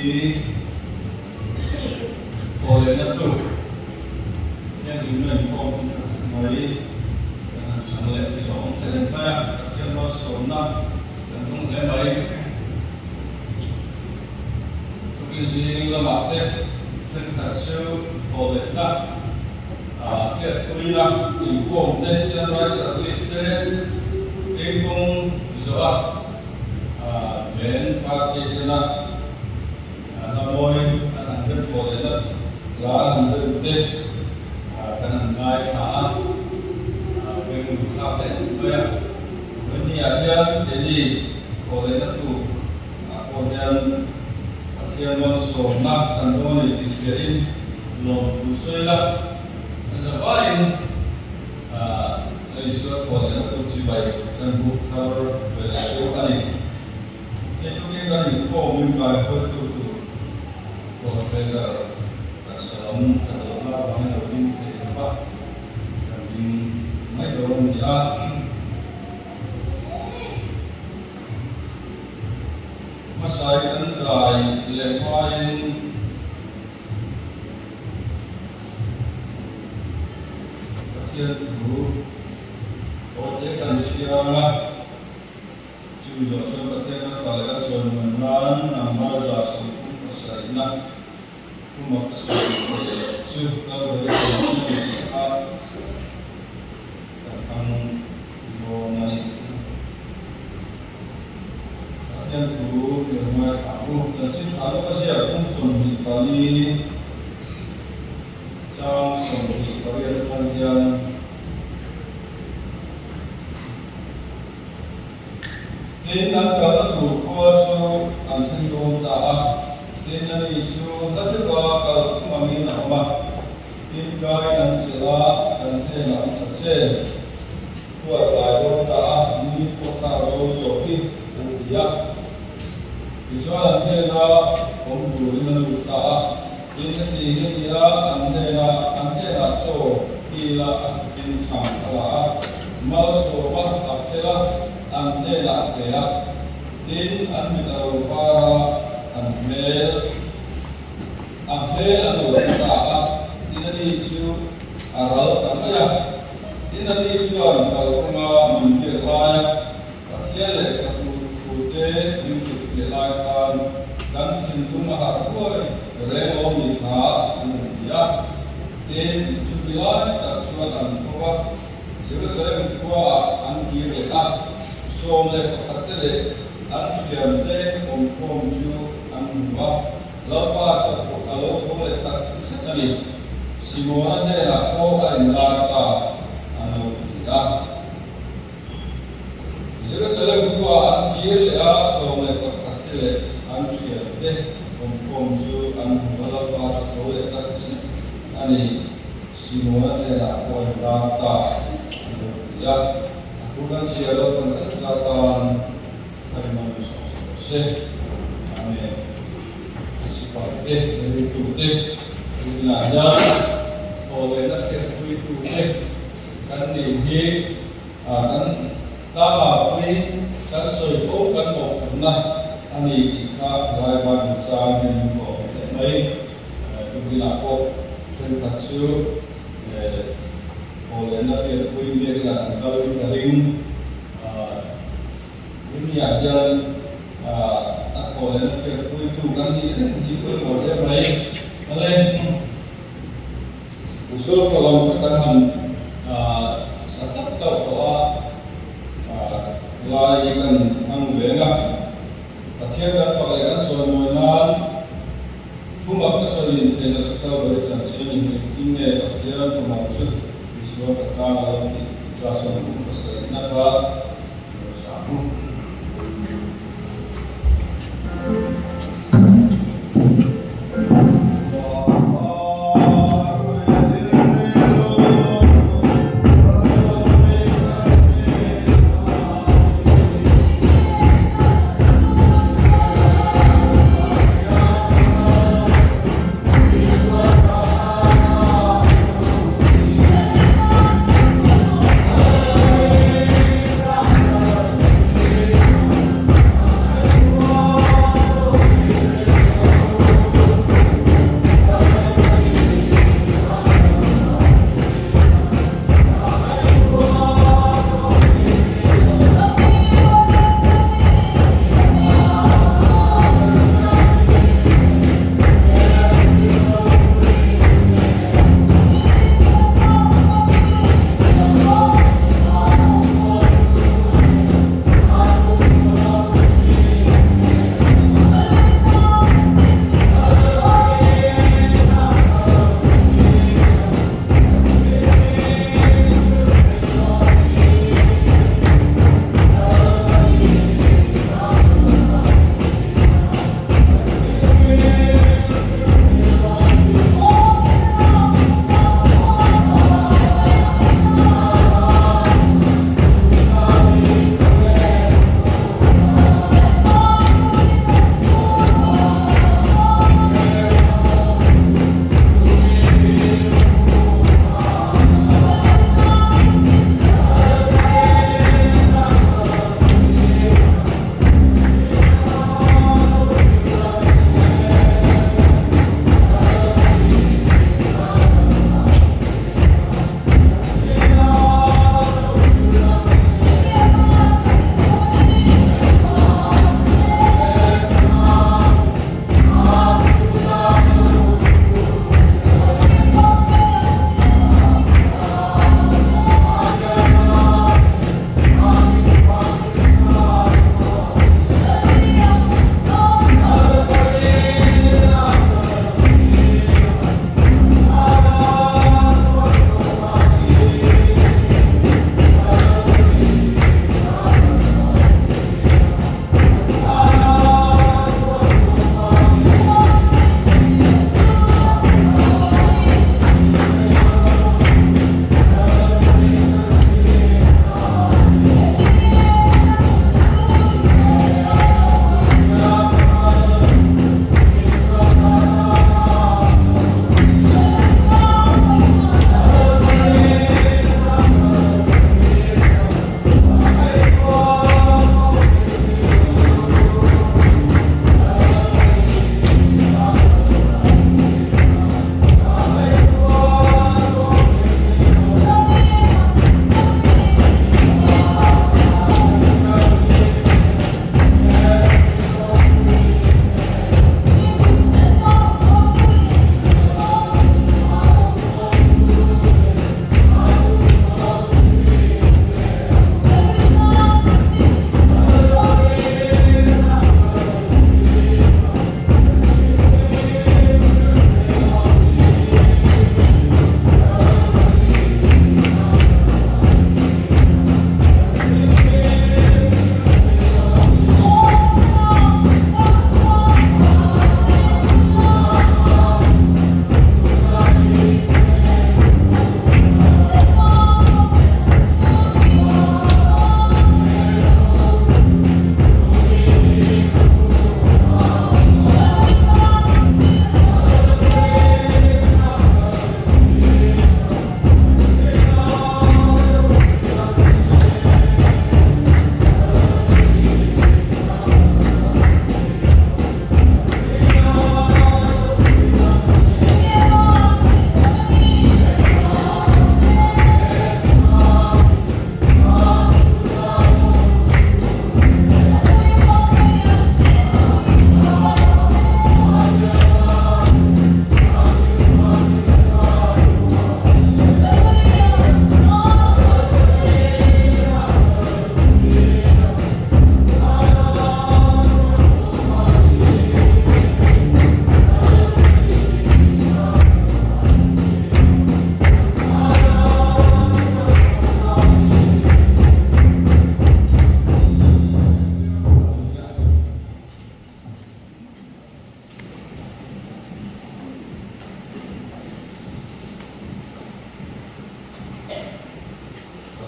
โอเลนัตุยังอยู่ในกองไม่ฉันเลยที่หลงแต่แม่ยังมาสอนนะยังต้องได้ไหมทุกสิ่งละมาเด็กเรื่องการเชื่อโอเลนะเกี่ยวกับอีน่ะอีกคนเดินเส้นวัดสักลิสเตอร์เองคงจะว่าเป็นปาร์ตี้นะนโมยอันนั้นเป็นโอเลนะลาอันนั้นเป็นเด็กกันง่ายช้าเป็นมุขภาพเพื่อวันนี้อาจจะjadi oleh itu kemudian akhirnya masuklah kantor dikirim non-usulah sebaik Islam oleh itu cibai dan bukan berlaku ini itu kita ini komunikasi betul Profesor Salam orang yang berapa dan mai dorong dia masai anzai lewain akhir dulu oje kan sianga jujo sebetulnya kalau soalan nama zasi masaina umat Islam suka berkongsi tentang mengenai yang dulu yang aku jadi kalau masih aku sendiri kali jam sendiri kali yang dengan kalau tuh kuasa anten dota dengan itu tapi kalau tuh mami nama hingga yang sila anten nama kecil buat dota ini kota rojoki dia Bicara antena pembunuhan utara, ini dia antena so bila bincang ala masuk antena dia, din antena para antena utara, ini itu aral tamaya, ini itu antara rumah menjadi layak, akhirnya Ude Yusuf Yelakan dan Hindu Maharukoi Remo Mika India Ten Jubilan dan Suatan Kuwa Sebesar Kuwa Anggi Reka Somle Pakatele Ansyamte Om Ju Angwa Lapa Capo Kalau Kole Tak Sekali Simona De Rako Ainlata Anu Ida Sebesar Kuwa Anggi Reka Somle Pakatele Ansyamte Om Ju Angwa Lapa Capo Tak Sekali Ani Simona De Rako Ainlata Anu Ida Aku kan siapa penjatan Kalimantan Sulawesi, ane sifatnya dari tujuh wilayah oleh nasir tujuh kan dihi kan tahapi kan sesuatu kan pokoknya ane kita lawan bicara dengan pokoknya baik tujuh lapor tentang oleh nasir tujuh dengan kalau daring ini aja oleh nasir itu kan itu boleh baik oleh usul kalau katakan setiap bahwa layakan anggota akhirnya falaikan soalan cuma kesalin dengan sekali berjanji ini akhirnya maksud Islam kata lagi jasa kesalin apa bersama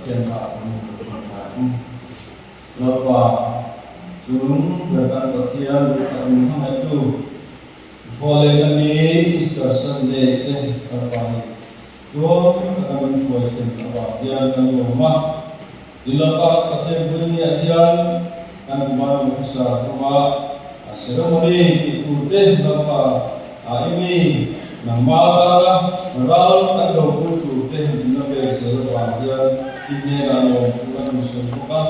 เขียนว่าแล้วก็จุงเรื่องการเขียนการทำให้ดูพอเลยกันนี้อีสเตอร์ซันเดย์เต็มกันไปตัวการมันช่วยเส้นว่าเดียนกันลงมาดิลปะประเทศบุญญาเดียนกันบ้านมุสาตัวเซเลโมนีที่พูดเต็มแล้วก็อิมีนังมาตาละเราตั้งดอกพูดพูดเต็มนั่นเป็นเซเลว่าเดียนที่เนี่ยเราผู้มุสลิมก็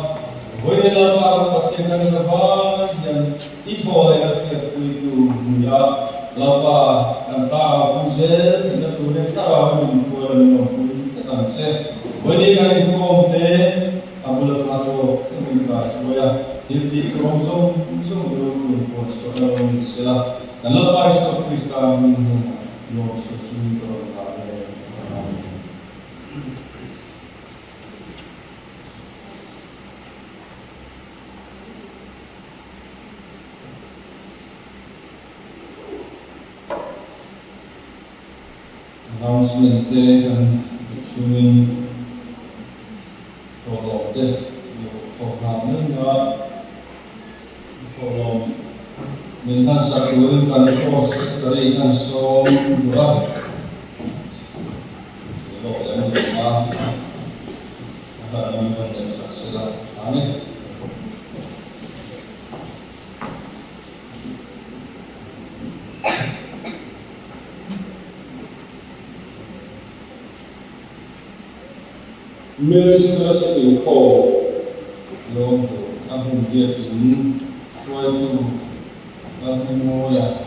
Hoy na parang pakikan sa bahay yan, ito ay nakikita niya lapa ang tao kung siya, pinatuloy sa tao yung kuwan ng mga katamse. Hoy ni kanay kumte, ang bulat na ito, sa mga kaya, hindi kromsong, yung posto na yung sila. Nalapa sa Krista yung sa sunito na announcement dan instrumen tolong deh programnya tolong minta satu kan kos dari kan som dua kalau yang lima ada yang saksilah amin Minister sa Pingko, Lord, ang hunggitin, tuwayo, ang memoria,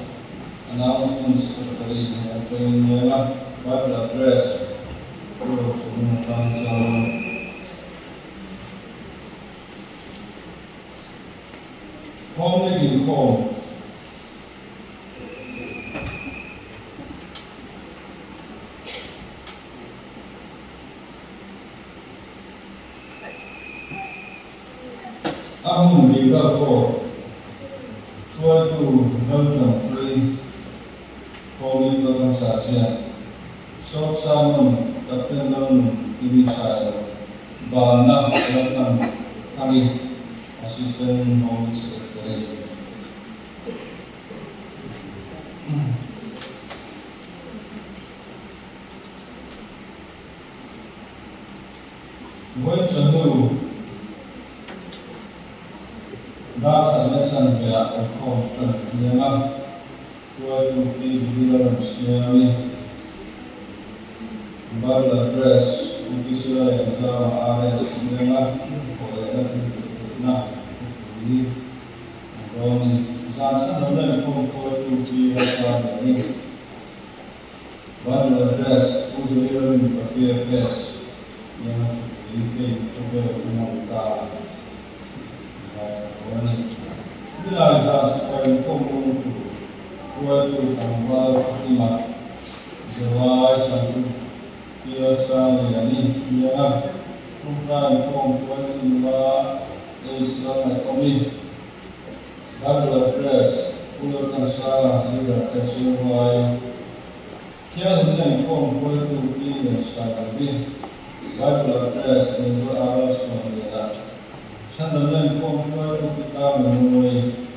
announcements sa kari, at yung mga Bible address, o sumunod sa home living home. Ang liga ko, tuwayo nalcang kuri, kawin ka kang sasya, so saman kapin ng ibisayo, ba na ng kami assistant home secretary. Buwan sa dulo, Data election kaya ako niya tuwayo bilang siyami Bible address kung sila yung sa RS niya kaya na hindi saan naman kung tuwayo bilang sa Bible address kung sila yung PFS niya hindi tuwayo kumanta Bila sa sekolah komunitu, kuatu tambah lima, zawai satu, biasa yani dia program kuatu lima, Islam ekonomi, Bible address, pulau tansa, juga keseluruhan. Kia dengan kuatu ini sahaja, Bible address menjual alas menjual. Sandalan komputer kita menemui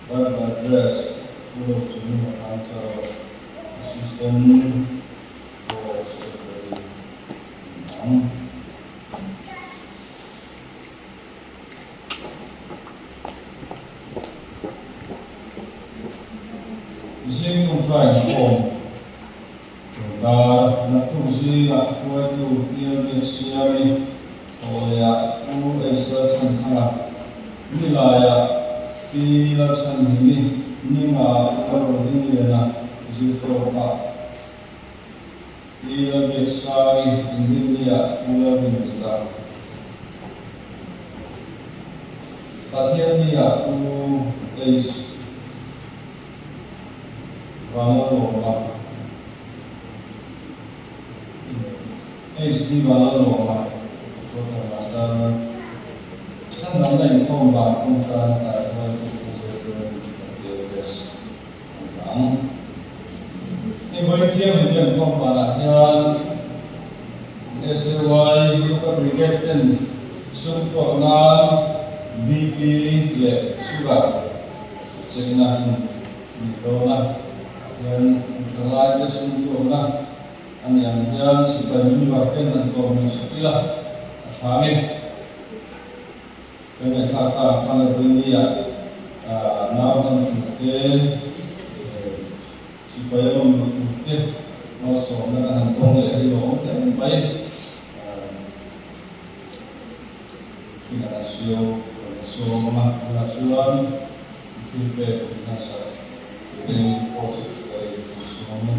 Bible address pulau semua answer asisten or secretary. Isi kumpulan kom, dar natusi akuat tu dia siami. Oya u extraction kana nilaya pilachan ni ma karo dinena zito pa ila beksai india pula bintika Pathiania u is Vanaloma di Vanaloma San namanya kombat kontra antara Ini baik dia menjadi kombat yang SY local brigade ten sum ko na BP le sugar China ni to na yan thalai de sum ko na an yang yan sipai ni wa ten an ko ni sakila thame kaya thata khana dunia na kan ke sipai om ke no so na kan tong le hi lo te pai kita sio so ma na suan kipe na sa ni positive ai so ma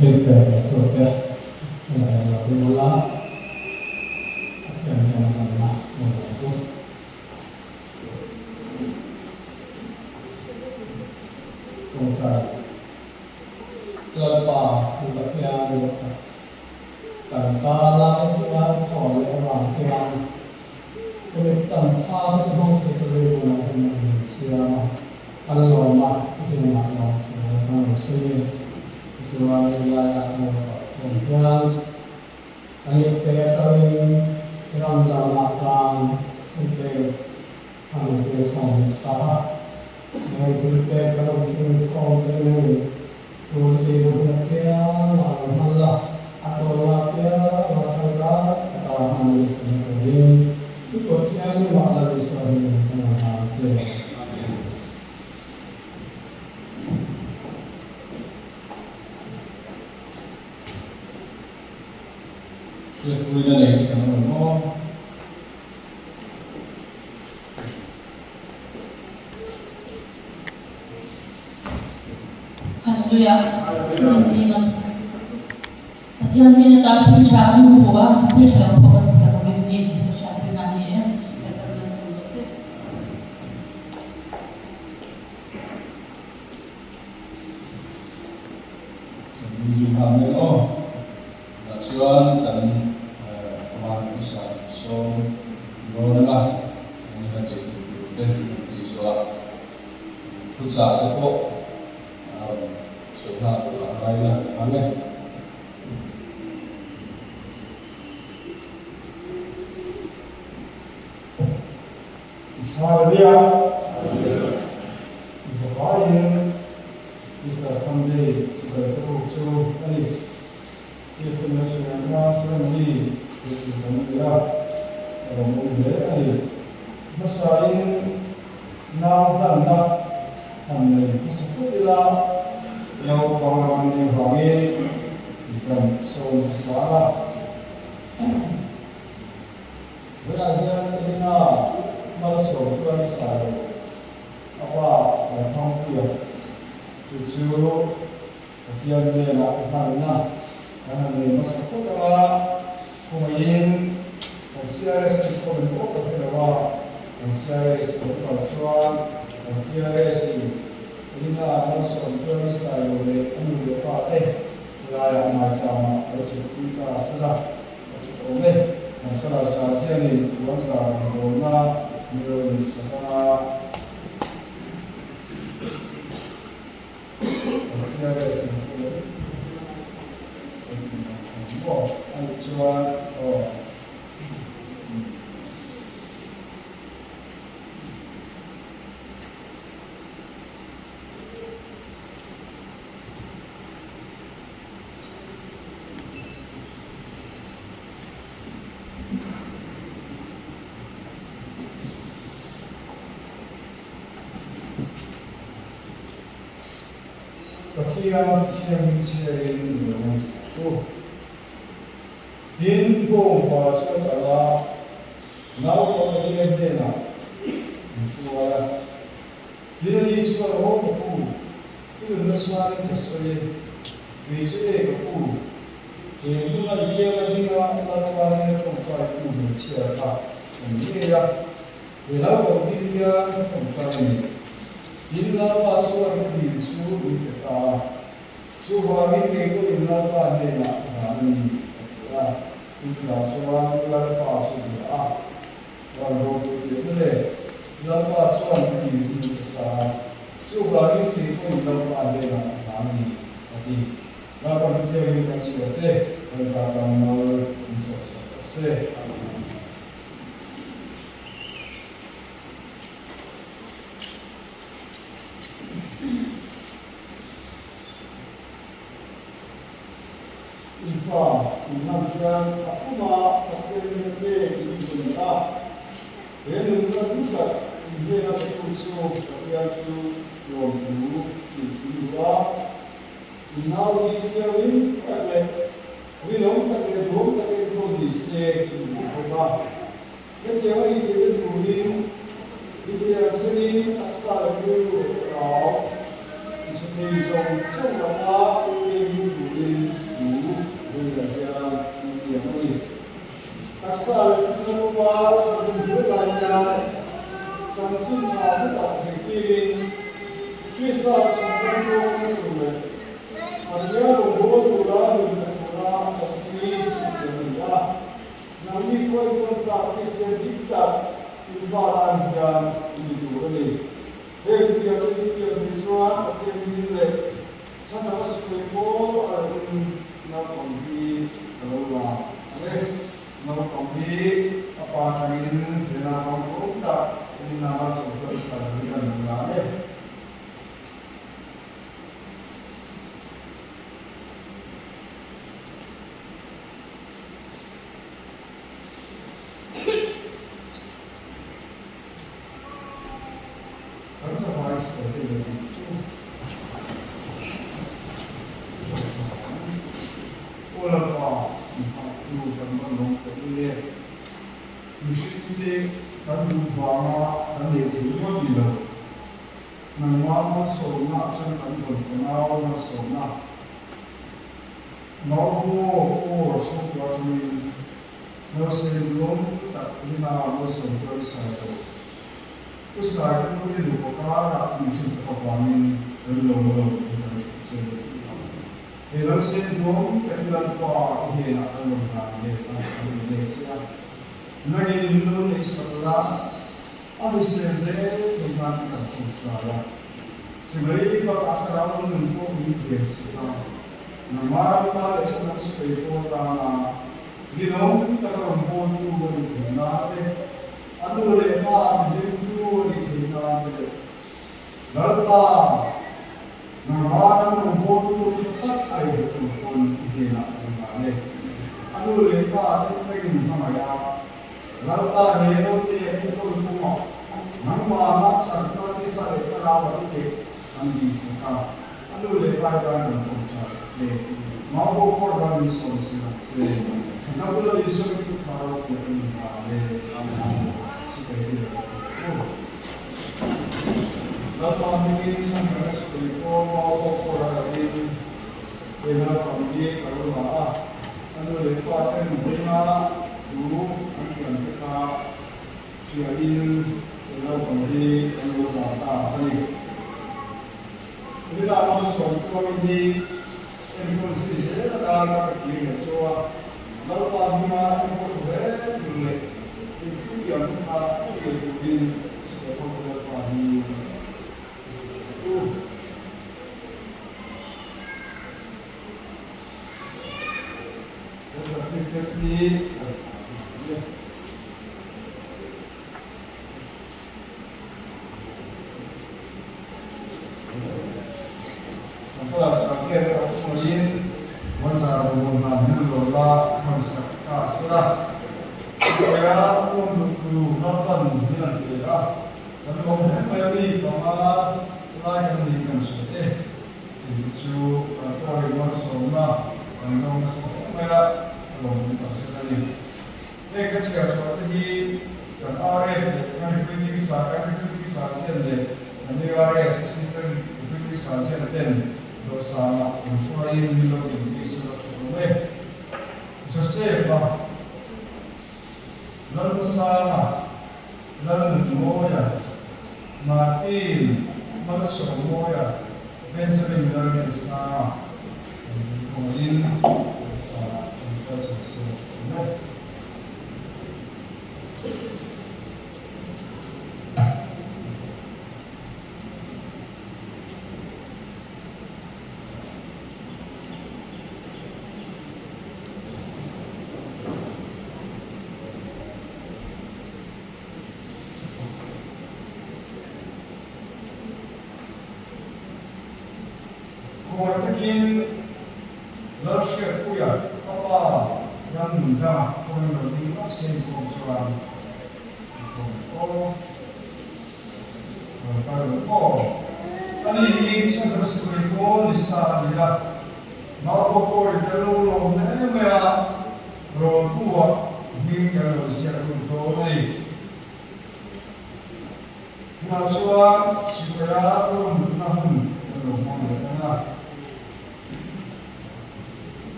kipe to ke na mula yang mana itu contoh lepa lepian kantala itu yang soal orang yang kulitan hal itu terlalu banyak siapa kalau mak itu nak nak orang sini itu wilayah kemudian Kami percaya dalam dalam sampai hampir tahap yang berbagai dalam jenis ini jadi berbagai masalah atau masalah atau masalah ini itu jadi masalah besar yang ada. Kuina ni kita ngomong Haleluya. Menzinga. Atian mina ta tin cha ni huwa, tin cha ko ba ta ko ni cha na ni ya. Ya ta na so se. Menzinga kami Nachuan dan teman bisa so bolehlah ini jadi deh di soal pusat itu sudah lainlah aneh Hallelujah. It's a Friday. It's a Sunday. It's a day. Season nasional nasionali itu negara orang muda ini masain nak dan nak kami sepertilah yang orang yang ramai dan so salah. Berada di mana masuk ke saya apa saya tampil cucu dia ni nak mana Karena masa kita kumain CRS itu bentuk kedua CRS itu percuan CRS ini masuk ke misalnya oleh anu depan wilayah macam kita sudah oleh masalah sahaja ni kuasa corona menurut saya CRS itu Kasihan siang itu Hinpong baca kala nau pemilihan dena suara dia ni cakap itu nasmani kesuai bicara itu na dia lagi lakukan contoh itu bicara ini ya kalau dia contoh ini napa suara itu kita suara ini itu napa dena ini Inflação lá pasó de walau itu แล้วก็ช่วงที่ที่จุฬาลิขิตก็เราผ่านเรื่องนั้นนี่ที่เราก็เที่ยวกันเสียเต้เราจะทำมาอิสระเสียอีฟ้าอีน้ำเชื่อมaku mah pakai ini ini kita ini kita juga ini nanti kucing tapi aku yang dulu itu lah now ini ada ini orang tak ada di sini apa jadi yang ini dulu ini yang sini asal dulu kau ini semua ini dulu Asal semua sebenarnya sampai cara tak terkini, kita cenderung dulu. Hanya robot orang tapi tidak. Nabi kau tak Kristen kita ibarat dan itu ni. Dia berjuang dia menilai. Sana sekolah nak pergi keluar. Nak pergi apa cangin dengan orang tak ini nama sebuah istilah dengan kan sampai seperti itu. Olapa lu kan menong ini mesti kan fanga kan itu bila nama sona jangan berfirman sona mau coba cumi sebelum tak lima musim bersatu usai itu dibuka mesti sepahamin belum kita Dalam sebelum kita lupa ini nak menggunakan Indonesia, negara Indonesia ada sesuatu tentang cultura. Sebagai pakar untuk universitas, nama kita adalah sebagai orang Ginong kita mempunyai kebenaran, anu lepas hidup kebenaran, lepas Namaran membuat cepat air pun hina kembali. Anu lepas itu namanya. Lalu hero dia itu semua. Nama sangat besar terawat itu andi sekali. Anu lepas dan tercas. Mau korban resource se. Senang pula resource itu kalau dia kembali. Seperti itu. Lalu mungkin sampai seperti itu mau korban dengan kami kalau anu lepas dengan dulu yang kita siarin dengan kami anu data ini. Ini dalam soal ini konsisten ada kira soal lalu bagaimana proses ini itu yang kita ikutin sebagai pahami. Sertifikasi apa sahaja kemudian masa berbulan dolar konstruksi supaya untuk nonton dengan kita dan kemudian kami bahwa lain di konstruksi itu kalau yang semua orang supaya kita sekali. Ketika suatu hari dan RS dengan kritik sahaja dan RS sistem kritik sahaja dan dosa unsur yang dilakukan di seluruh sesuatu lalu salah lalu moya makin masuk moya Benjamin dari sana kemudian sana kita sesuatu Kowakin Larshia Kuya, Papa, Ramunda, Kowakin, Maxim, Kowakan, Ani Insan Rasiko, Nisa, Marco, Italo, Nemea, Rotua, Minka, Siakutori. Nasua, Sipera, Nahum,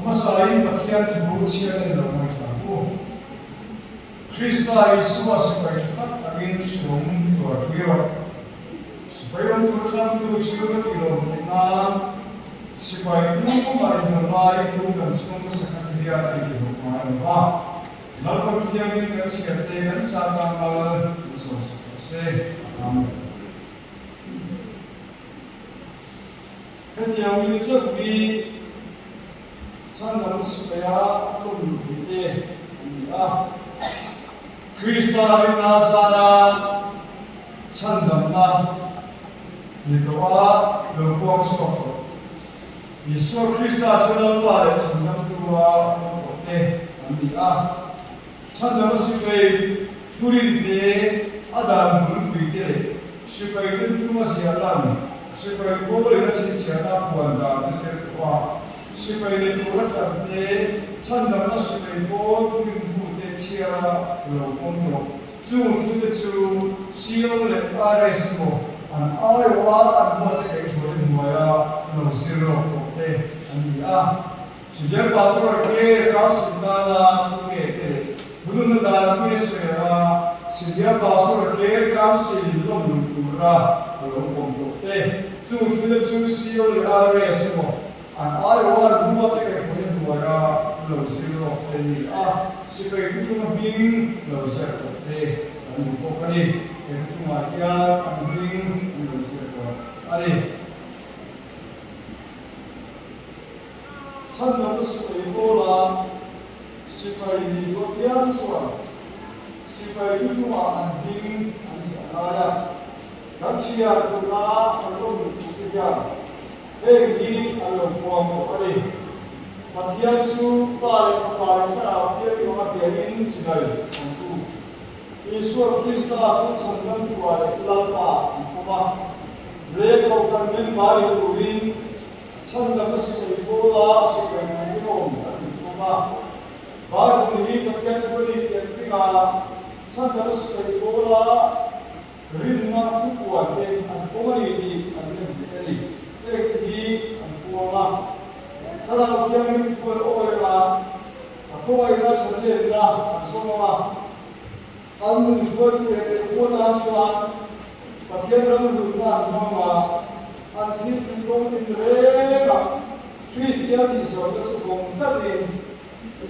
Masain Patian Burusia in the Matapo. Krista is Suasipai, against whom you are here. Spayon to come to children of the man, Sipai, by the light, who can swim Sakaria and the Mama. Malcolm Tiamin, that's get taken, Satan, say, Amen. Kaya ang ito bi sanang supaya kung hindi Krista rin nasara sandam na nitoa lupuang soko. Iso Krista sila pare sandam tuwa sandam supaya turin de adam bulun bitere supaya itu masih alam. Supaya boleh nasi siapa puan dah sesuatu. Supaya ini boleh tapi canda nasi supaya boleh boleh siapa lopong. Jauh tu siapa lepare semua. An awal boleh ekspor muaya nosiro boleh sejak pasal ke kau sendala tu ke belum dah punya sejak pasal ke kau sebelum kurang lopong tu kita siapa lepare semua. An awal rumah mereka boleh muaya nosiro supaya kita mungkin nosiro boleh. Bukan itu makian ambing Indonesia. Ada. Sangat sekolah supaya dibuatkan suara. Supaya itu ambing ada. Kaciar pula kalau bekerja. Lagi kalau buang ada. Patian su paling cara dia diain sedai untuk Yesus Kristus aku sanggup buat lapa, cuma mereka kan mari kuring sanggup sekali bola sekali minum, cuma baru ini kita beri kita sanggup sekali bola ringan tu buat aku ini aku bola kalau dia ini buat orang aku ini sendiri lah semua Almun suatu yang suan, pasien ramu dunia nama, anti pendom indera, Kristian di sana sebong tadi,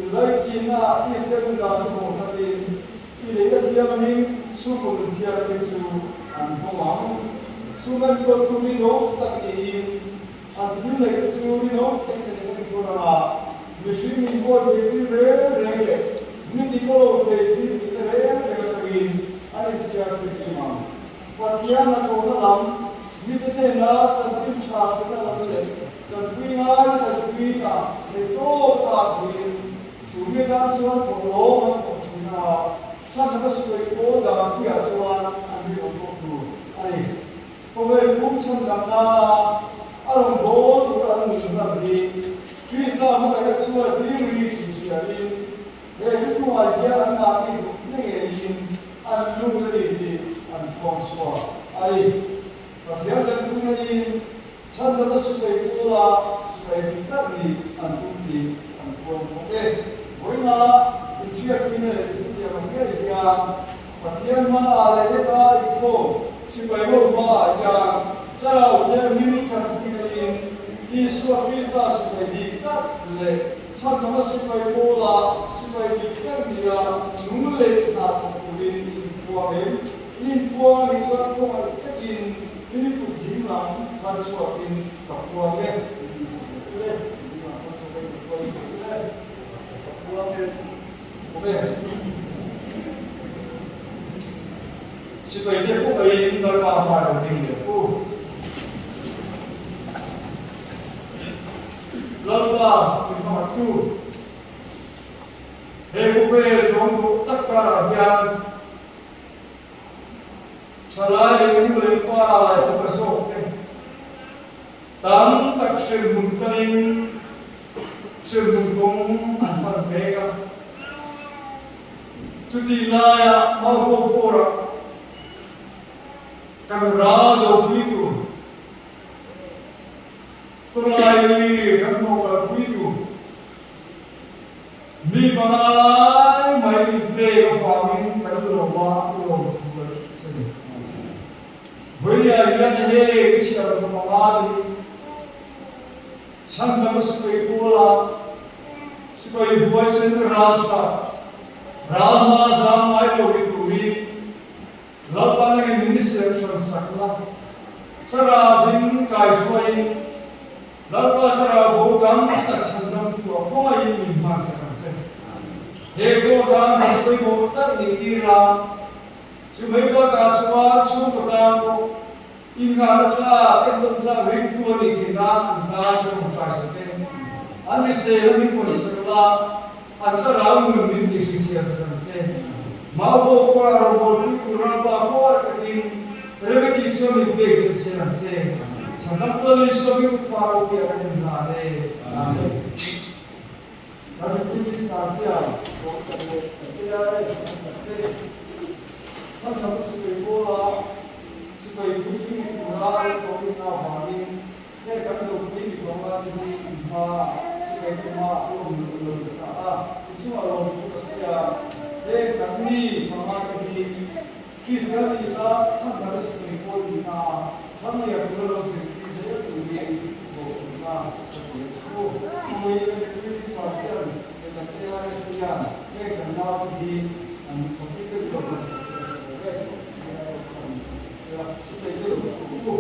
ilai Cina Kristian dah sebong tadi, ilai dia kami sebong dia itu anfomang, suman kau kumino tadi, anti lagi kumino tadi korang, mesti minggu itu rere. Hindi ko pwede itaraya na gagawin ay siya sa imam. Patiyan na ko na lang, hindi tayo na sa timsa ko na lang ulit. Sa tuwing na, ito kagawin, sumitan suwan ko ang pagkina. Sa nakasipay ko, dagang kiyasuan ang binong ko. Ay, kung ay buksan lang na, arang doon, arang nabi, Krista mo ay katsuwa, diri, siya rin. Itu ajar kami mengirim anu dari konsua. Ay, bagian dari ini canda supaya pula supaya kita di antuti konsua. Boina usia ini usia mereka dia bagian mana ada kita itu supaya bawa ajar. Kalau dia minum canda ini Yesus Kristus supaya kita le canda supaya pula supaya kita dia nulis atau tulis puamen ini puang itu aku ini tu jimlang haruswakin kapuamen ini sebetulnya ini apa supaya kapuamen oke supaya dia pun bayi berapa hari ini pun la in ma tu he bu fe chong du tak ka hian chalai le u le pa la ka so ke tam tak shir mun tanin shir mun kong an man be ka chuti la ya ma ko pora kan ra do pi tu tulai kan mo ka pi tu mi panalai mai pe ka famin kan lo ma lo tu ka se với ya he chia lo ma di chan na spai bola spai boy sen rasta rama zam mai lo tu ri lapa na minister sakla sara vin kai soi lapa sara bo gam tak chandam tu ko mai min ma sa kan che he ko ga na koi bo tak ni ti ra chu mai ba ka chwa chu ko ta ko in ga la kla en dom kla ring tu ni ti na ta to try se te ani se min for sakla an ta ra mun min ni sia sa kan che ma bo ko ra bo ni ku ra ba ko ta ki remedi so ni be ke se na che chanam ko ni so bi ku pa ro ke ani na le amen na ni ti sa sia ko ta le se te ya re sa te sa sa su ke ko la su ke ku ni ku ra ko ni na ba ni ne ka no ni ko ma ni ma su ke ku ma ko ni lo ta a chu ma lo ku sia le ka ni ma ma ke ni ki sa ni ta chang da su ke ko ni na chang ya ku lo se ki se ya ku ni ko na cha ku ni ko ko ye ni sa sia ni ka te ya ya le ka na di an so ki ke ko na sa ya su ke lo ku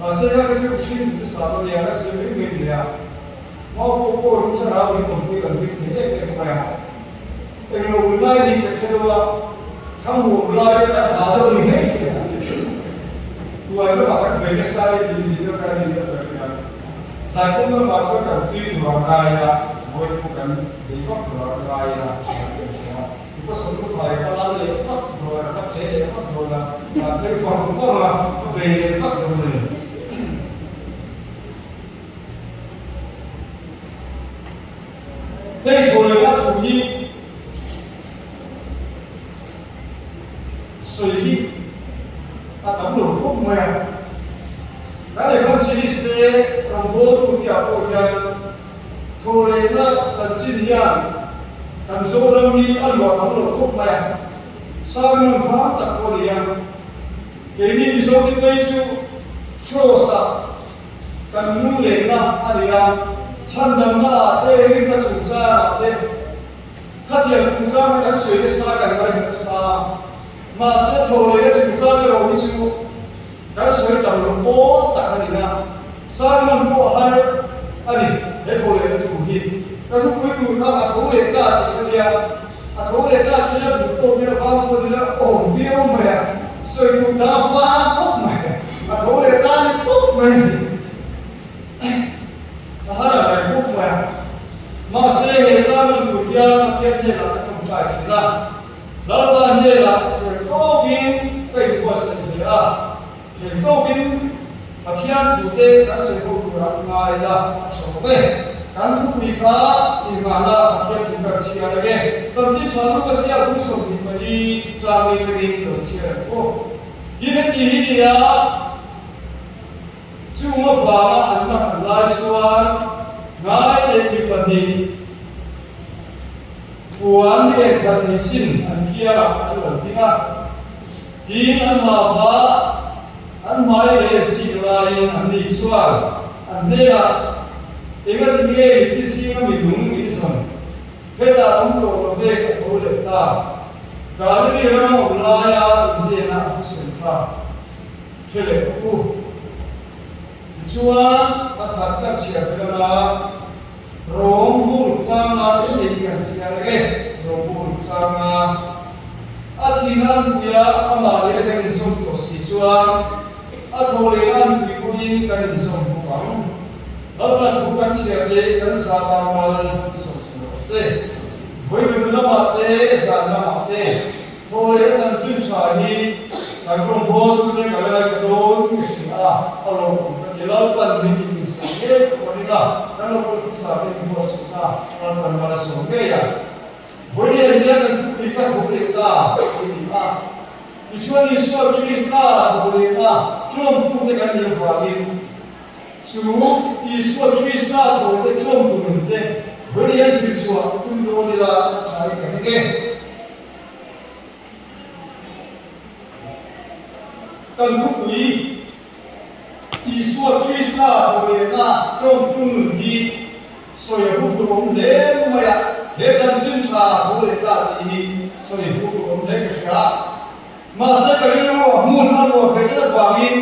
มาเสียก็จะชินที่สาวเรียนก็เสียไม่มีเลยมาพบคนที่เรามีคนที่กันที่ที่เด็กเป็นไปเป็นลมไล่นี่เป็นแค่ว่าข้ามหัวไล่แต่หาตัวนี้ไม่ใช่ตัวนี้แบบว่าเป็นสไตล์ดีๆแล้วกันนี่ก็เป็นกันสายคนมันบางส่วนกับที่ตัวเราละวันพวกกันเด็กก็ตัวเราละก็สมมุติว่าก็เราเลยฟักตัวเราเจ๊เลยฟักตัวเราแต่ในฝั่งก็มาเป็นเลยฟักตัวเลยได้โทรเลยว่าถูกยิง水啊，等路空没有？那你看西里斯的，让我都掉过去，拖累那真尽量，但是我们มีอันว่า等路空没有？上面放大过的样，给你说的那就确实，跟努力那อัน样，参加那对那组织那对，他的组织那跟谁的啥跟那个啥。มาเสียโทเลยก็ถึงจะไม่รู้วิจูการสวยต่างๆโอ้ต่างกันนะสร้างมันโอ้ฮันอันนี้เด็กโทเลยก็ถูกหินก็ทุกคนอยู่นะอัฐโทเลยก็ที่เดียวอัฐโทเลยก็ที่เราถูกโตที่เราบ้านคนที่เราโอ้วิวไหมสวยอยู่ดาวฟ้าปุ๊บไหมอัฐโทเลยก็ที่ปุ๊บไหมฮันอะไรปุ๊บไหมมาเสียให้สร้างมันถูกยาเทียนเนี่ยเราต้องจ่ายทีละแล้วบ้านเนี่ยล่ะเด็กก็บินไปกว่าสิ่งเดียวเด็กก็บินมาเที่ยวถูกเด็กการเสพติดง่ายละชอบไหมการทุกวิกาอีมาละมาเที่ยวถูกกันเชียร์เลยตอนที่ฉันก็เสียผู้ส่งที่มาดีจามีจะมีตัวเชียร์โอ้ยิ่งที่นี่เนี่ยจู่มาฟ้าอันนั้นหลายส่วนง่ายเด็กมีปฏิวันเรียนกันในสิ่งอันเกี่ยวกับอันหลงที่ว่าที่อันมาว่าอันไม่เรียนสิ่งไรอันนี้ช่วยอันนี้อ่ะเองก็ที่มีที่สิ่งมีดุงมีส่วนเพื่อจะทำตัวเราเองกับตัวเด็กตาการที่เราหลายอ่ะอินเดียนะผู้สิ่งตาเพื่อเด็กผู้ช่วยอาการกันเสียเวลาโรงบุญจางอาที่มีกันเสียเลยโรงบุญจางอาที่นั่นบุยาอามาเรียกกันส่งตัวสิจวนอาโทเลนันบุยบุญกันส่งบุญแล้วเราถูกกันเสียเลยกันสาบานมาส่งสิ่งเสียไว้จุดละมาเตะสารละมาเตะโทเลจันจุนชาฮีกันกงโบตุเจกันเลยกันโดนมิสิอาอารมณ์เดี๋ยวเราปันมินิมิสเกตคนนี้ละนั่นเราคนฟิสาเป็นหัวสุดตาเราปันมาละส่งเกียร์วันนี้เรียนกันทุกปีก็ถูกเรียนตาอีนี่อ่ะอิสวานิสวากิริสตาถูกเรียนตาจอมทุกเด็กกันเรียนฟ้าดินชูอิสวากิริสตาถูกเด็กจอมทุกเด็กวันนี้สิชัวคุณโดนละใช้กันเองกันทุกปีอิสวาคริสต์ถูกเรียนนะจงจุนหนุนยีสวยผู้ทุกคนเลี้ยงมาเลี้ยงจันทร์ชาถูกเรียนนะที่สวยผู้ทุกคนเลี้ยงกันมาเสกเรื่องว่ามุ่งมั่นว่าเฟรนด์ฟังอิน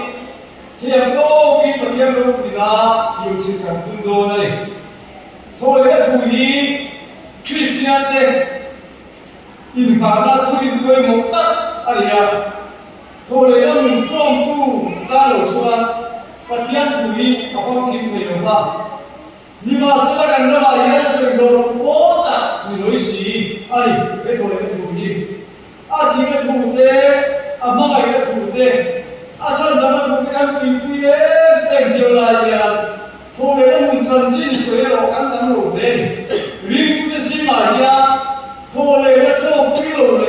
เทียมโตกินเทียมรูปดินาอยู่ชิกันตุนโดนเลยถูกเรียนถูกยีคริสเตียนเด็กอินบาร์ถูกอินด้วยมุตตะอะไรอย่างโทเลนะมึงจอมกูตาโลชวนปะเทียนถุยอฟังกินเทโลวานี่มาสละกันนะว่าเยสโดโรโปตะมีน้อยสีอะไรเอโทเลนะถุยอาทีนะถุเตอามาไกนะถุเตอาฉันจะมาถุกันปุยปุยเต็มเดียวลายาโทเลนะมึงจันจินสวยโลกันตั้งโลเดริมกุเตสิมาเยาโทเลนะจอมปุยโลเล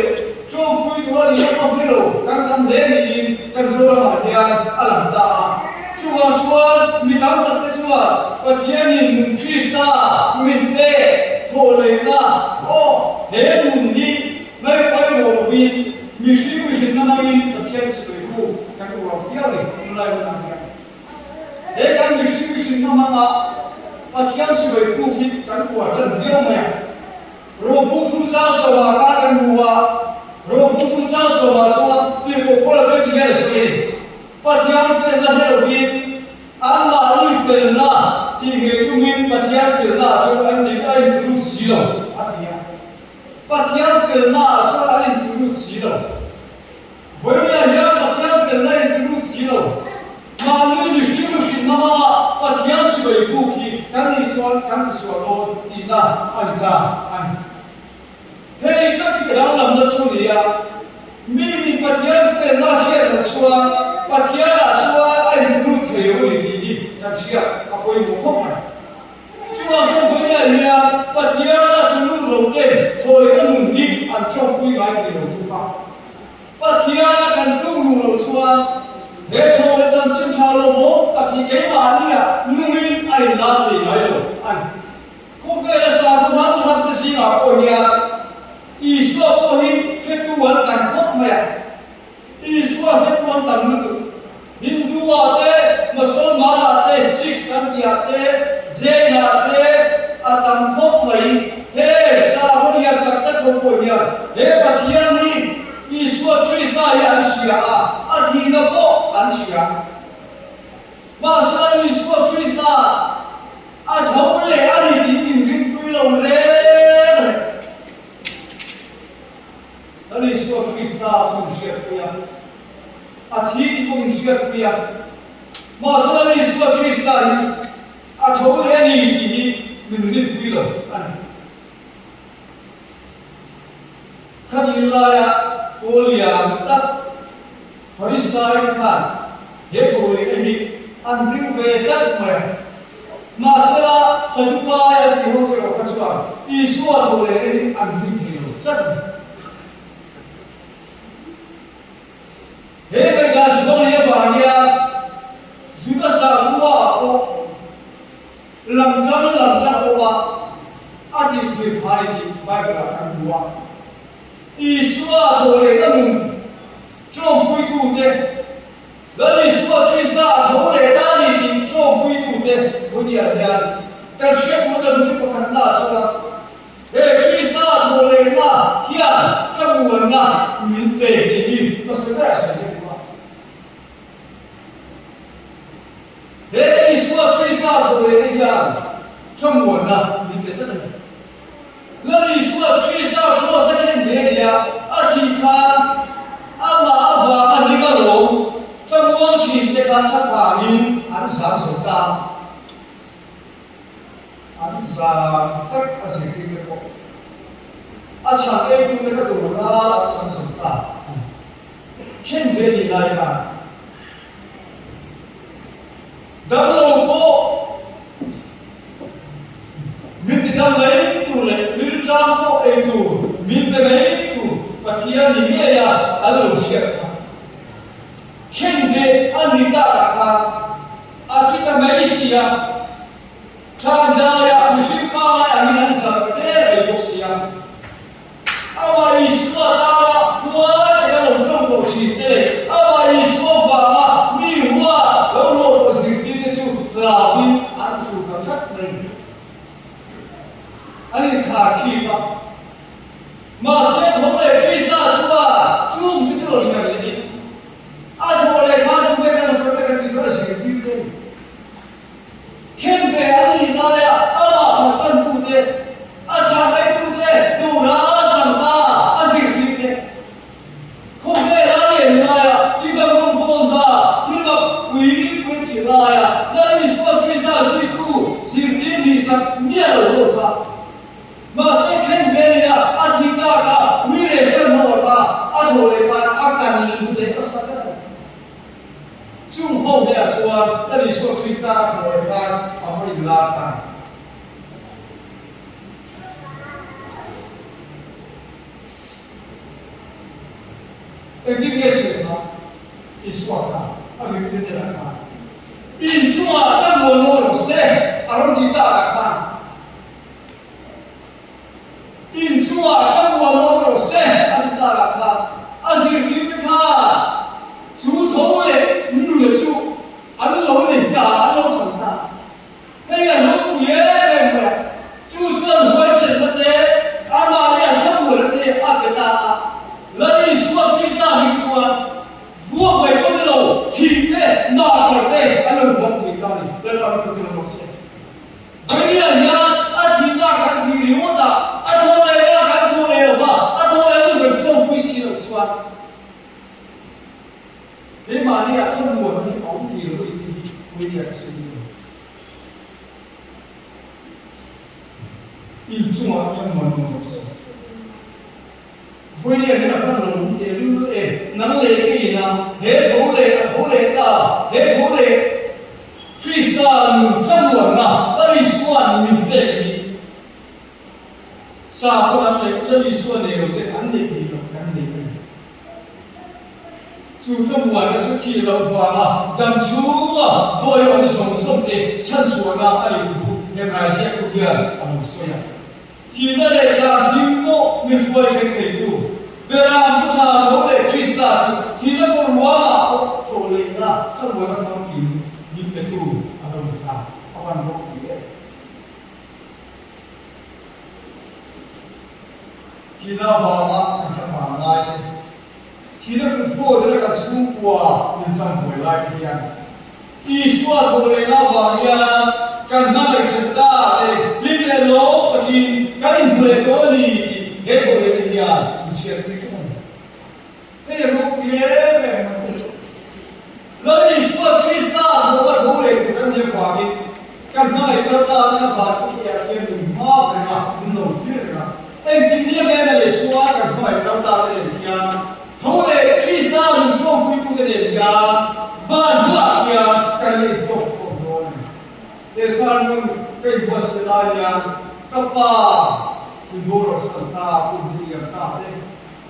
จอมปุยตัวนี้ก็ปุยโลกันทำเดนีกันโซรามาเดียอัลลัมตาชวนมีคำตัดชวนปัจจัยมินคริสตามินเตโทเลนะโอ้เฮมุนฮีไม่ไปโมวีมีชีวิตนามินปัจจัยสวยกูกันกูรักยาเลยมุลายมันอะไรเด็กกันมีชีวิตนามาปัจจัยสวยกูคิดกันกูจะเที่ยวไหมโรบุทุนจ้าสวากันกูว่าโรบุทุนจ้าสวาสวาที่กูพูดจะเกี่ยวกับสิ่งปัจจัยเฟรนด์เฮโลวี วยผู้ที่กันนี่ชวนกันสวดโอนตีนาอันกาอันเฮ้ยก็ที่เรานำนักชุนียมีปฏิญาณเป็นนักเขียนชวนปฏิญาณชวนไอ้ดูเที่ยวดีดีนักเขียนเอาไปหมกเข้าไปชวนชวนเนี่ยเนี่ยปฏิญาณดูลงเด่นโทรเลยก็หนุ่มยิ่งอันจงคุยไว้ที่เราทุกข์ปฏิญาณกันดูลงชวนเฮ้ยโทรเลยจนชิมชาโลโมปฏิเกย์มาเนี่ยนุ่มยิ่งไอ้ลาที่ไงเราอันคู่เวรสาธุนั้นทำเป็นสิ่งอะไรโอ้ยอีสวะโอหิเฮ็ดตัวตังคบแม่อีสวะเฮ็ดตัวตังนึกฮินดูอาเตมุสลิมอาเตซิกส์กันอาเตเจนอาเตอาตังคบไม่เฮ้สาธุเนี่ยตักตักคบโอ้ยเฮ้ปฏิญาณนี้อีสวะคริสต์นายันเชียอาทินโปอันเชียมาสลาอีสวะคริสต์นาอาทาวเลอาลีดินริบกุยลงเรAli Isus Kristus mensiapkan hati kita mensiapkan masalah Isus Kristus atau ini menurut bila kadilaya oliam tak Farisai kan itu ini andri vedat mer masalah sedupaya dihukir oleh Tuhan Isus atau ini andri vedat Hei bagai jual dia bahaya, sudah sahaja aku lancar apa, adik berpai di baik belakang dua. Isu boleh kan, jom puitu deh. Lalu isu Kristus boleh tadi di jom puitu deh, punya dia. Kalau kita bukan cukup kena sudah. Hei Kristus boleh lah, kian kamu nak minta ini, masalah saja. Hei Isus Kristus boleh dia cuma nak minta tu. Lalu Isus Kristus kalau sekali dia acikan ama apa lima long cuma cinta kata kami ansar sudah ansar fak asyik kita kok. Acak itu mereka dolar ansar sudah. Ken dia lagi Dalam ko minti damai itu le filtram ko itu minti damai itu pakian ini ya kalau siapa kende anita kata akita Malaysia candaya muslimah yang ansar dari Rusia awal Islam tawa kuat kalau jompo cinta awal Islam faham miwa lalu Lalu aku berkata lagi, ani kaki pak, masa thole Kristus sudah cuma kita orang lagi, ada orang yang mereka nasabah kita orang sedikit, kempe ani naya Allah Hasan pude, acara itu pude, doa jamba asyik kau berani naya, kita berbonda, kita kuih naya. Dia lupa. Masa kan belia adhika ka wiresan hoka adholekan akan libude asakar. Jumpa dia suan dari Yesus Kristus adholekan apa dilakukan. Ini semua iswata apa yang dilakukan. Injua kan mono se aron kita akan. Injua kan mono se kita akan. Asir kita chú thấu le nu le chú an lo le ya an lo chang ta. Hei ya lo ye le me chú chuan hoi sen de ama le ya mo le de a ke ta. La ni suwa Krista ni chuan vua bai ko lo thi le na ko le an lo bo thi ta ni le la fu ke lo se. Vai ya ya a thi na kan thi li wo ta a tho le ya kan tho le lo ba a tho le lo ke thong pu si lo chuan. Thế mà đi à không buồn thì phóng thì nó bị quy định sự in chunga kan mon mon voi ne na fan lo te lu e nan le ki na he tho le ta he tho le Krista nu kan wa na ai suan min pe ni sa ko an le ko ni suan ne ro te an ne ki lo kan ne chu kan wa na chu ki lo wa na dam chu wa boy on song song te chan chu na ai ku ne ra sia ku ya am so ya ti na le ya dim mo min suai ke ke tu vera mutha ho le Krista ti na ko wa ma ko to le na kan wa na fa ki ni pe tu akan bukti Tina wama kan mangai Tina kun fo de kan chungwa min sang boy lai hian Iswa thole na wangya kan nai chata le lim le lo pati kan bule to ni he thole ni ya chia ti kan he ro ye me lo Iswa Krista ho thole kan ye wagi kan nai chata na ba tu ya ke min ma na min lo ti na em tin ni me le chua kan nai chata le ya thole Krista lu chong pu tu ke le ya van bua ya kan le to ko do ne san mun kai wasalaria kapa Indora Santa Pudia Tate,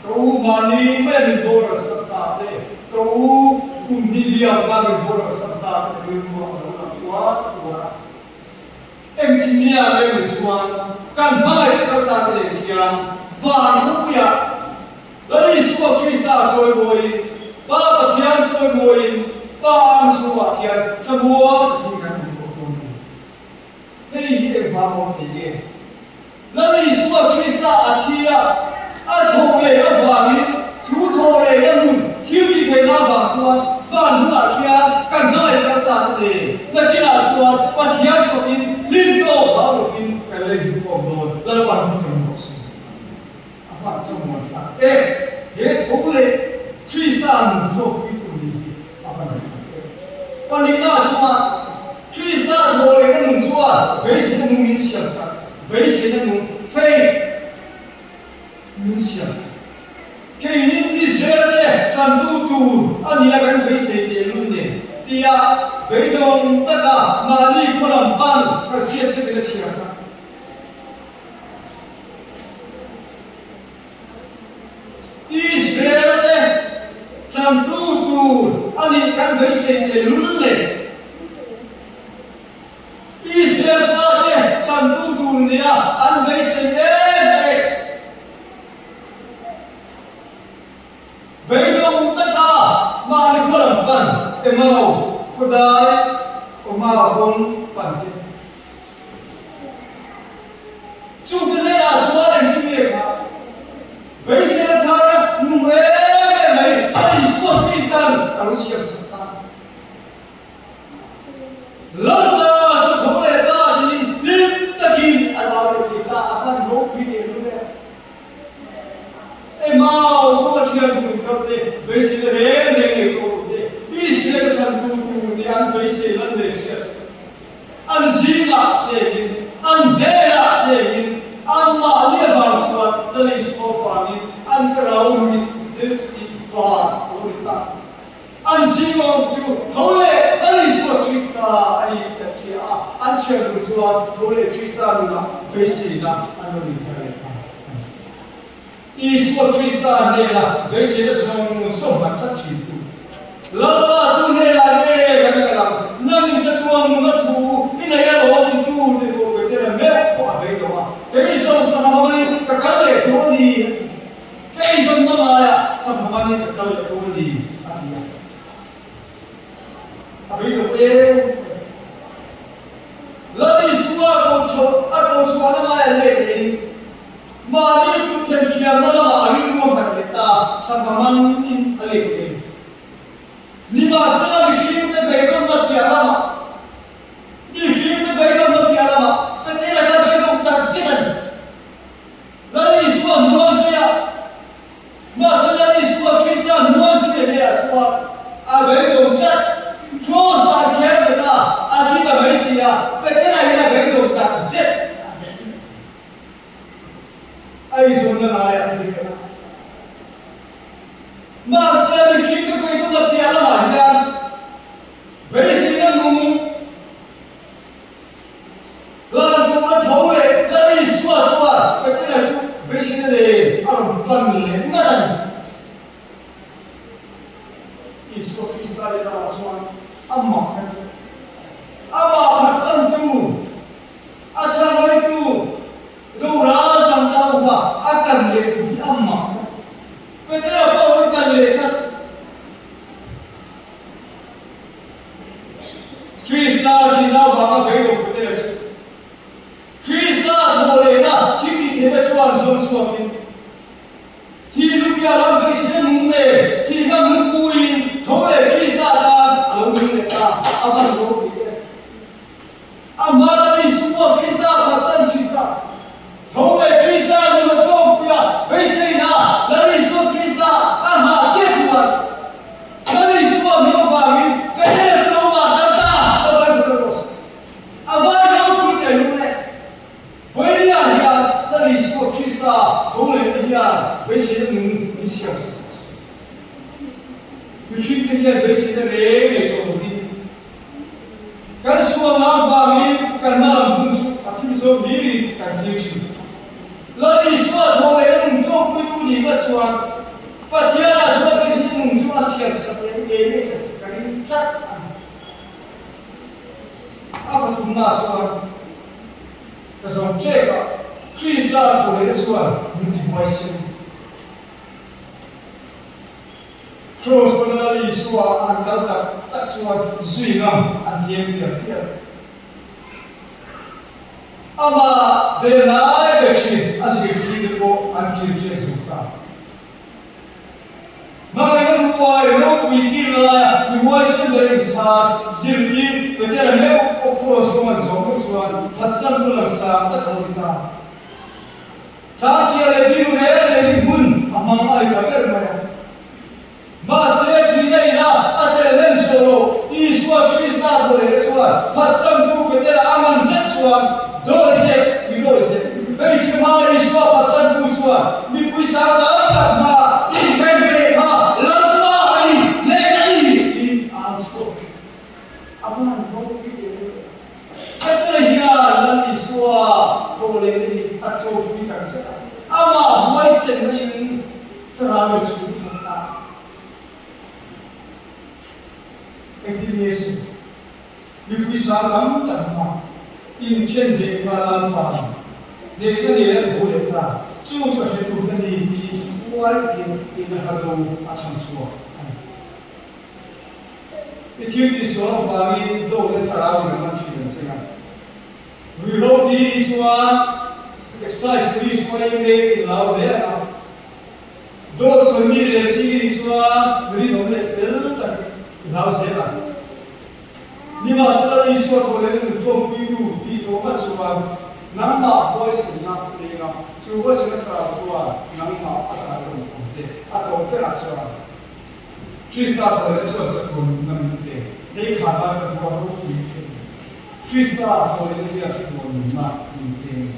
Kau Mani Indora Santa Te, Kau Kumdilia Indora Santa Te, Tua. Eminia Lemuan, kan Mai Kata Telekia, Van Rupia, Lari Sua Krista Soy Boy, Papa Kian Soy Boy, Tan Sua Kian, Kamua, Hei, Eva Monte. Lari Sua Krista atia athole avani chu thole yamun thiwi phena ba suan van nu akia kan nai ka ta le nakila suan pathia fokin lindo ba lofin kale du ko don la wan fokin box afa to mo ta he thole Krista nu jo pitu ni afa na panina chua Krista thole ka nu chua beis nu mi siasa Beisenemu faith Nusias. Kainin Israel kan tutu ani akan beisete lunne. Dia beidong taka mali kolam ban persia sebeda siapa. Israel kan tutu ani akan beisete lunne. Israel fate kan tutu nia an beisete Beidong taka mali kolam ban emau kudai omabong pante. Chukene na suara nimeka. Beisela thara numwe mai ai Isua Kristan arusia sata. Landa sa thole ta din lim takin alawar kita akan lok video le. Emau ko chiam tu kate beisela re ko de. Isle kan tu ni an beisela de sia. An zina chegin an dera chegin an ma le ban suat le so fami an kraumi this in far orita an zino chu thole le so Krista ani tachia an chegu chuan thole Krista na beisela an ni thare ta Isua Krista ne la beisela so ma tachi tu lapa tu ne la ne kan kalam namin chatuang na tu inaya lo tu de ko betera me ko abai to Kei son samamani kakalle toni Kei son namaya samamani kakalle toni atia Abai to Lati suwa ko suwa na maya le Mali ku tenkia na ma arin mo baketa samaman in aleke Ni ma sala bishim te beidon na pialama Ni bishim te beidon na pialama Katera ka beidon taksidan Lari Isua nuasya Masala Isua Krista nuasya le aswa Abeidon fat Klos akhir beta Akhir ka baisia Katera ina beidon taksid Krista kina banga bedo putera Krista thole na thiki theba chuan zon suakin thi lupia lam besine mungme thi na mupuin thole Krista da along ne ta aban ro bi amara ni suwa Krista pasan chita thole Krista no topia besina lari so Krista ama che chuan lari suwa no vagin pedera chuwa data aban ro aban ro ki ne Voidia ya lari so Krista thole ya besina ni siya sa Bikin dia besina re to ni kan suama vangin kan malam bunsu atim so miri kan hiuchi lari suwa thole nung jo putu ni ba chuan patiara chuan besina nung jo asia sa e sa kan kat apa tu na chuan kasong cheka Krista thole chuan ni voice Cross panali suwa angkal tak cuan suingam antiam dia. Ama benai bekin asik hidup antiam dia suka. Makanya muai no wiki la muai sendiri sah zirdi ketika meu cross koman zombie cuan tatsan pulang sah tak kita. Tak ciara biru ni mun amang ai kabar maya. Masih kita ina acelen solo Iswa Krista boleh cuan pasang tu kita aman set cuan dosa baik cuma Iswa pasang tu cuan ni puisa tak ma ikan beha lama hari negari in auto apa nak kita Atrahia dan Iswa boleh ni atrofi tak sah ama mai senin terlalu cukup Ekdimesi, bisa lam tanpa inken de malam pagi, de kan boleh tak, cuma itu kan di luar di hadu acam semua. Itu di soal pagi do le tarawih memang tidak senang. Reload di cuma exercise beri semua ini lau dia. Do seni lecih cuma beri nomor fil tak. Lau saya ni masalah Iswa boleh menjom itu di doa cuan nama voice nak dengar cuba sebentar cuan nama asal jom atau perak cuan Krista boleh cuan cekun nama ini dia kata berbuat rugi Krista boleh dia cekun nama ini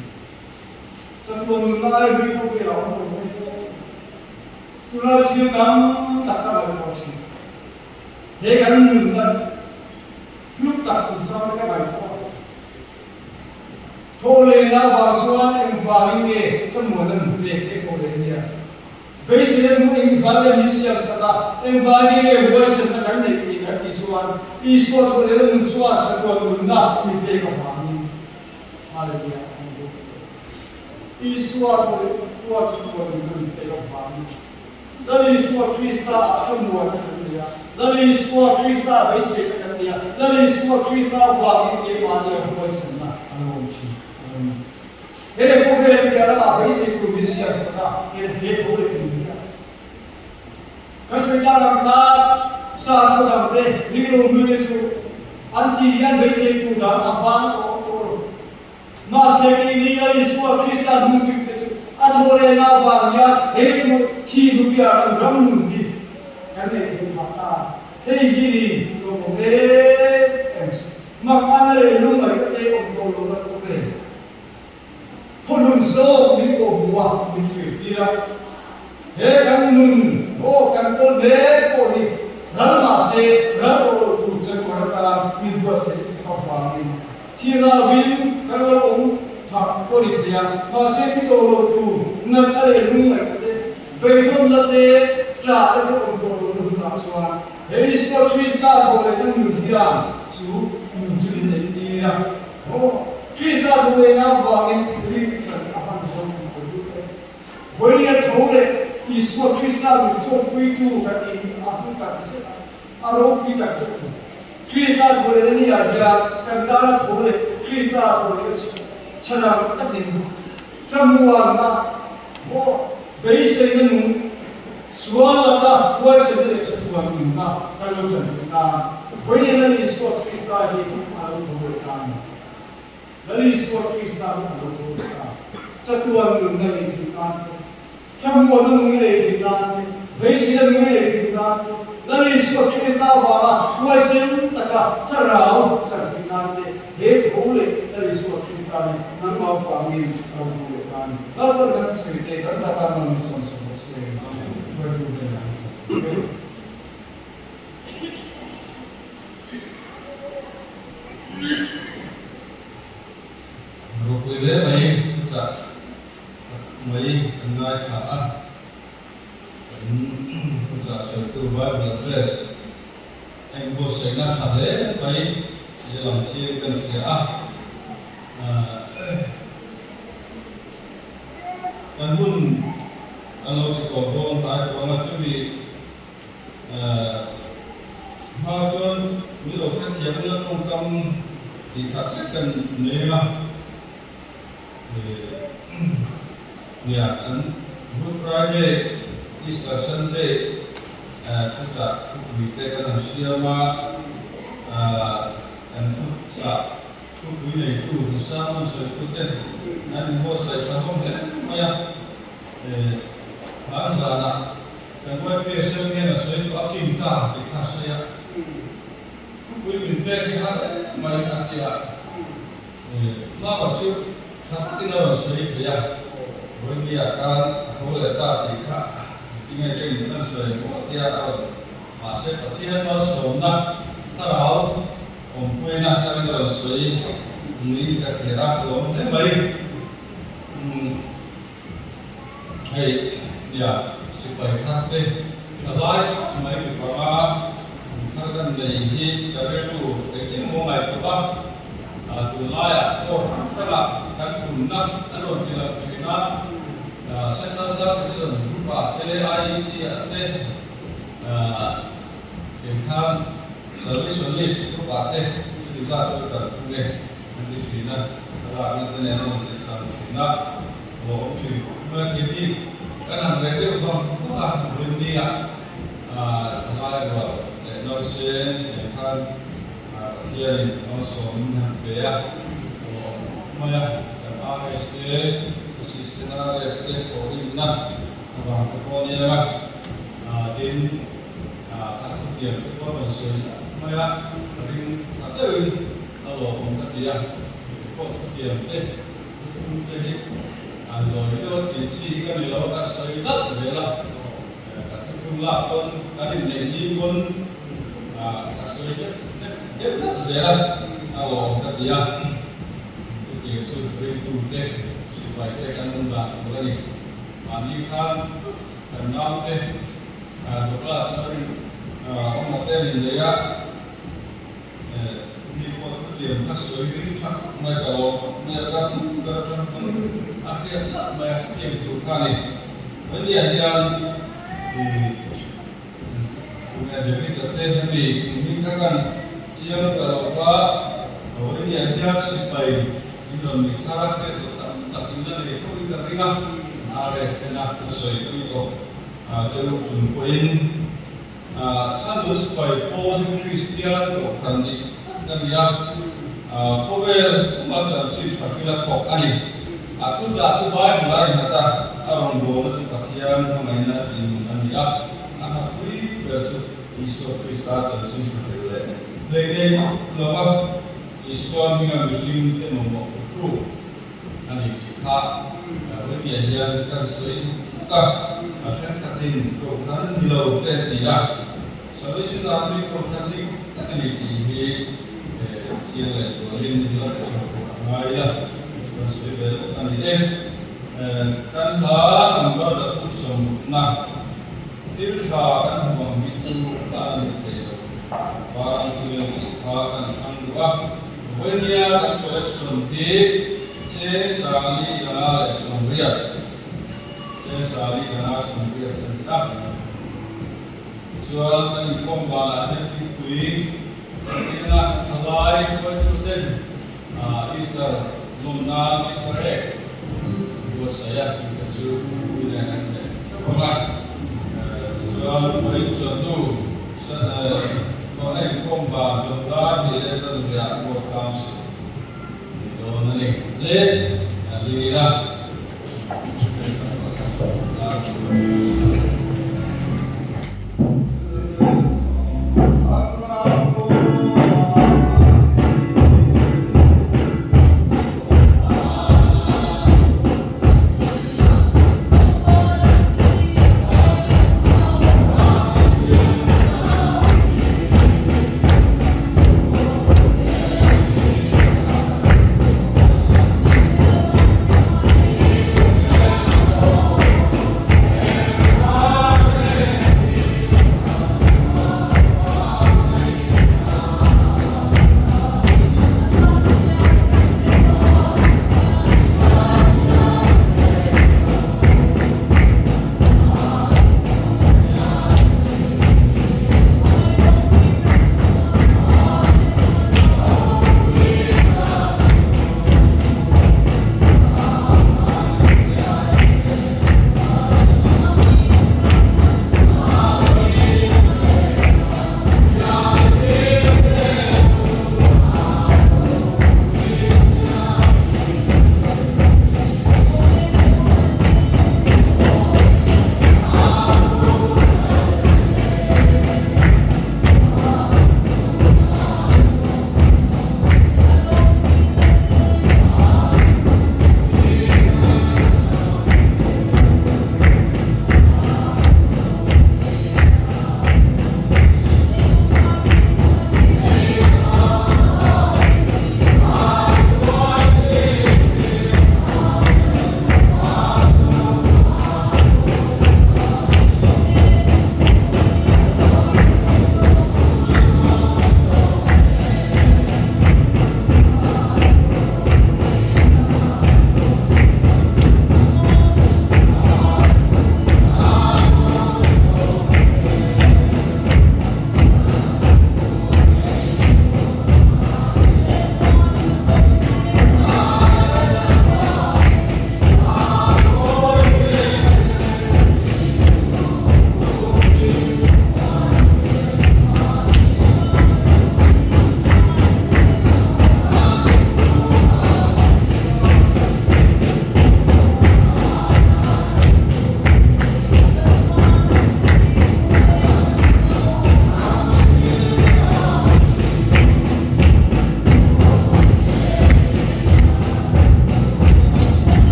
cekun nama ini boleh orang boleh tulah cium tak ada berbuat Dia kan nundan, fluk tak cuma mereka baik. Thole na bangsuan engvaling ke kemudian bek thole dia. Biasanya mungkin engvaling ni siapa sada, engvaling ke buat sesuatu yang tidak dicuan. Iswa thole na mencuan sesuatu nunda ni bek kami. Haleluya. Iswa thole cuan sesuatu nunda ni bek kami. Dari semua Krista akan buat dia. Dari semua Krista baik dia. Dari semua Krista buat dia pada buat sana. Anuji. Ini boleh dia lah baik Indonesia sana. Ini boleh dia. Kesejarah kat saat kita boleh rindu Indonesia. Antian baik itu dah afan orang. Masih ini dari semua Krista musik Atole na vangya hetu thi rupia kan ramnundi kane mata hei giri lo me makana le lu mai te om to lo na to le khonun so ni ko bua ni tira he kan nun o kan ko le ko hi ramma se rabo tu che ko ta ni bua se sa fa ni thira win kan lo ko ni dia masih itu tu nak ada rumah kita betul nade cara itu untuk orang semua Yesus Kristus boleh menunjukkan su menunjukkan dia oh Kristus boleh nafangin berikan apa yang boleh boleh Yesus Kristus mencoba itu kali aku tak sih arok tidak sih Krishna thole ni ya ya kandara thole Krishna thole chana takin kamuwa na ho beise nu suala ta wa se de chatuwa na kalo chan na voine na ni so Krishna hi alu thole ta nali so Krishna alu thole ta chatuwa nu na ni ta kamuwa nu ni le ta beise nu ni le ta nari so Krishna wala wasen taka tarao sakhinande he thole nari so Krishna ne nanma fami alu kan nalpar gati sirte kan sata man son so se berdu dena Rupile mai cha mai ngai kha cha so tu ba dress anh vô sẽ là thả lễ với làm chi cần phải anh muốn anh nói cái cổ phong tại cổ mà chuẩn bị hoa xuân như đầu phát hiện nó trong tâm thì khác cái cần nề mà nhà anh Good Friday Easter Sundayท่านจะมีแต่การเชื่อว่าการทุกสัตว์ทุกวิญญาณทุกสร้างมันสวยทุกเด่นนั้นหัวใส่ชั้นห้องเนี่ยไม่ยากภาษาละการว่าเปรียบเทียบเนี่ยสวยตัวกิมตาที่ข้าศึกทุกวิญญาณเปรียบที่หาไม่อันเดียวน่าว่าชื่อชัดที่เราสวยที่ยากวันนี้อาการเขาเลยตาที่ข้าingin kita semua tiada masih perhatian masalah terau umpuin acara kita sih ini kita kira belum terbaik ya supaya kita selain mai beberapa karena ini dari itu ini mulai apa tulai atau salah kan guna atau tidak cina Sena sa itu berupa TLI ada yang service berupa itu bisa juga boleh nanti China kalau nanti nanti China kalau China jadi karena mereka orang dunia sekarang itu teknologi yang dia masuk ya maya ASD sistema este korimna abang konia din satu tiap itu masih maya ring satu kalau kita dia kok tiap jadi azo itu kunci kan di laut aslinya jelas kata jumlah pun kali ini pun aslinya jelas kalau kita dia jadi sudah itu deh supaya kita akan membangun ini. Kami kan kenal beberapa orang materi dia di kota dia masuk ini mereka berjalan akhirnya mereka itu kali ini yang punya diri kita tapi kita kan siapa kalau apa ini yang supaya dalam karakter Indah itu kita ada setengah sesuai itu jalur jumpoin satu supaya orang Kristian orang ini dan dia kovel macam si fakir kok ani aku jatuh baik mulai kata orang dua macam pakian pemainnya di dia anak kui berarti Yesus Kristus jadi si fakir lagi lama Islam dengan Muslim itu nombor satu ani kita berian yang kan sering kita macam katin program di laut tidak solusi dari program ini tak ini siapa soalin di laut semua ya sesuai ani kan dah nampak satu sempurna kita kan memiliki dan barang yang kita akan anggap Wenya dan koleksi di sali jana sambria kita jual dan inform bala ada kui Ina thalai kuaten Easter lumna Easter egg was saya tidak suruh dengan orang jual beli satu soalnya komba jual dia satu dia buat kamus itu nanti le lihat